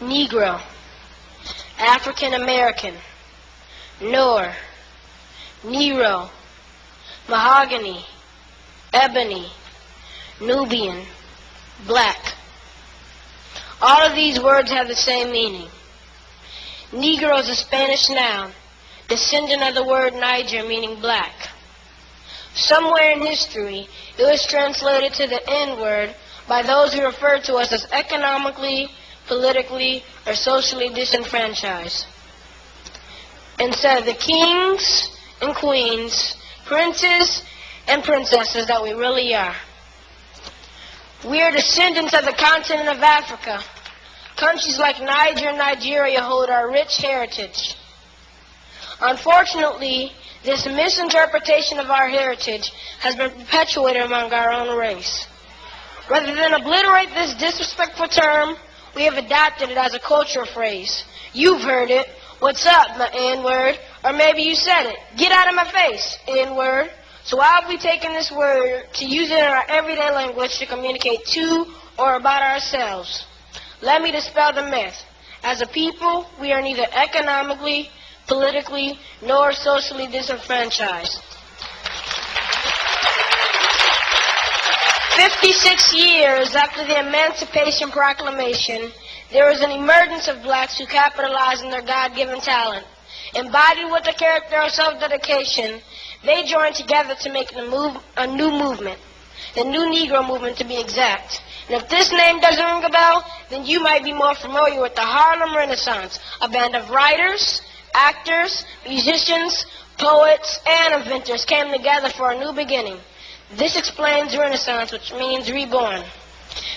Negro, African American, Noor, Nero, Mahogany, Ebony, Nubian, Black. All of these words have the same meaning. Negro is a Spanish noun, descendant of the word Niger, meaning black. Somewhere in history, it was translated to the N-word by those who referred to us as economically, politically, or socially disenfranchised. Instead of the kings and queens, princes and princesses that we really are. We are descendants of the continent of Africa. Countries like Niger and Nigeria hold our rich heritage. Unfortunately, this misinterpretation of our heritage has been perpetuated among our own race. Rather than obliterate this disrespectful term, we have adopted it as a cultural phrase. You've heard it. What's up, my N-word? Or maybe you said it. Get out of my face, N-word. So why have we taken this word to use it in our everyday language to communicate to or about ourselves? Let me dispel the myth. As a people, we are neither economically, politically, nor socially disenfranchised. 56 years after the Emancipation Proclamation, there was an emergence of blacks who capitalized on their God-given talent. Embodied with the character of self-dedication, they joined together to make a new movement, the New Negro Movement to be exact. And if this name doesn't ring a bell, then you might be more familiar with the Harlem Renaissance, a band of writers, actors, musicians, poets, and inventors came together for a new beginning. This explains Renaissance, which means reborn.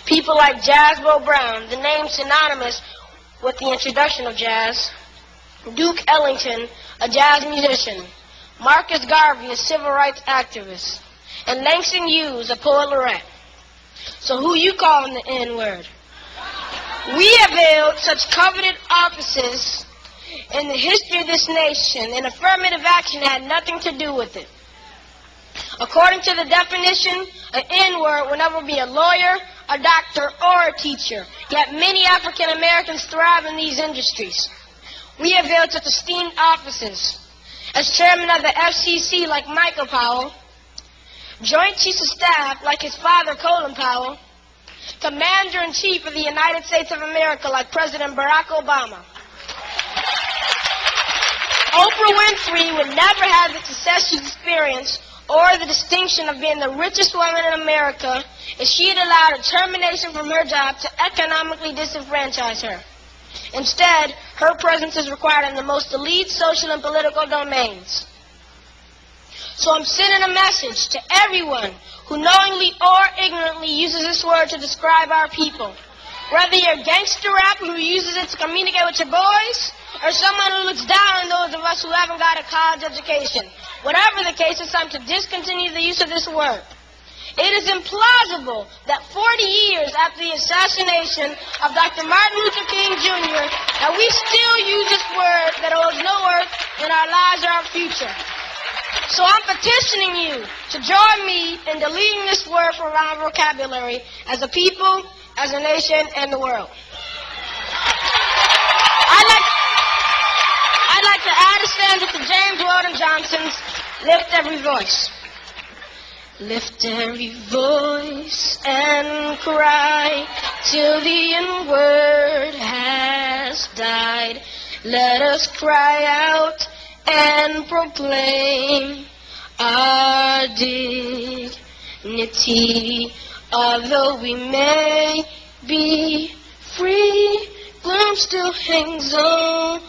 People like Jazzbo Brown, the name synonymous with the introduction of jazz, Duke Ellington, a jazz musician, Marcus Garvey, a civil rights activist, and Langston Hughes, a poet laureate. So who you calling the N-word? We have held such coveted offices in the history of this nation, and affirmative action had nothing to do with it. According to the definition, an N-word will never be a lawyer, a doctor, or a teacher. Yet many African Americans thrive in these industries. We have held such esteemed offices as chairman of the FCC like Michael Powell, Joint Chiefs of Staff like his father Colin Powell, Commander-in-Chief of the United States of America like President Barack Obama. Oprah Winfrey would never have the success she's experienced or the distinction of being the richest woman in America if she had allowed a termination from her job to economically disenfranchise her. Instead, her presence is required in the most elite social and political domains. So I'm sending a message to everyone who knowingly or ignorantly uses this word to describe our people. Whether you're a gangster rapper who uses it to communicate with your boys, or someone who looks down on those of us who haven't got a college education. Whatever the case, it's time to discontinue the use of this word. It is implausible that 40 years after the assassination of Dr. Martin Luther King Jr., that we still use this word that holds no worth in our lives or our future. So I'm petitioning you to join me in deleting this word from our vocabulary as a people, as a nation, and the world. I'd like to add a stanza to James Weldon Johnson's Lift Every Voice. Lift every voice and cry till the N-word has died. Let us cry out and proclaim our dignity. Although we may be free, gloom still hangs over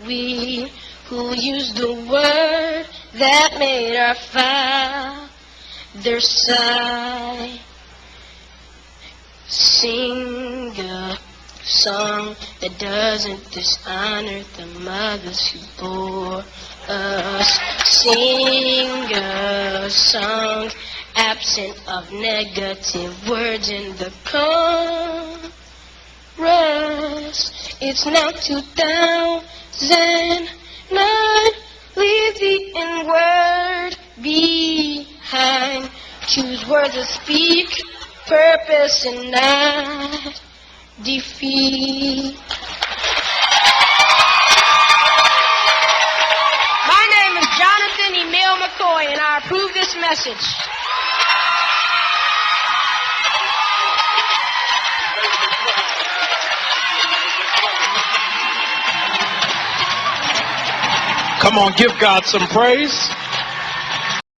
we who use the word that made our fathers sigh. Sing a song that doesn't dishonor the mothers who bore us. Sing a song absent of negative words in the chorus. It's now 2009. Leave the N-word behind. Choose words that speak purpose and not defeat. My name is Jonathan Emil McCoy, and I approve this message. Come on, give God some praise.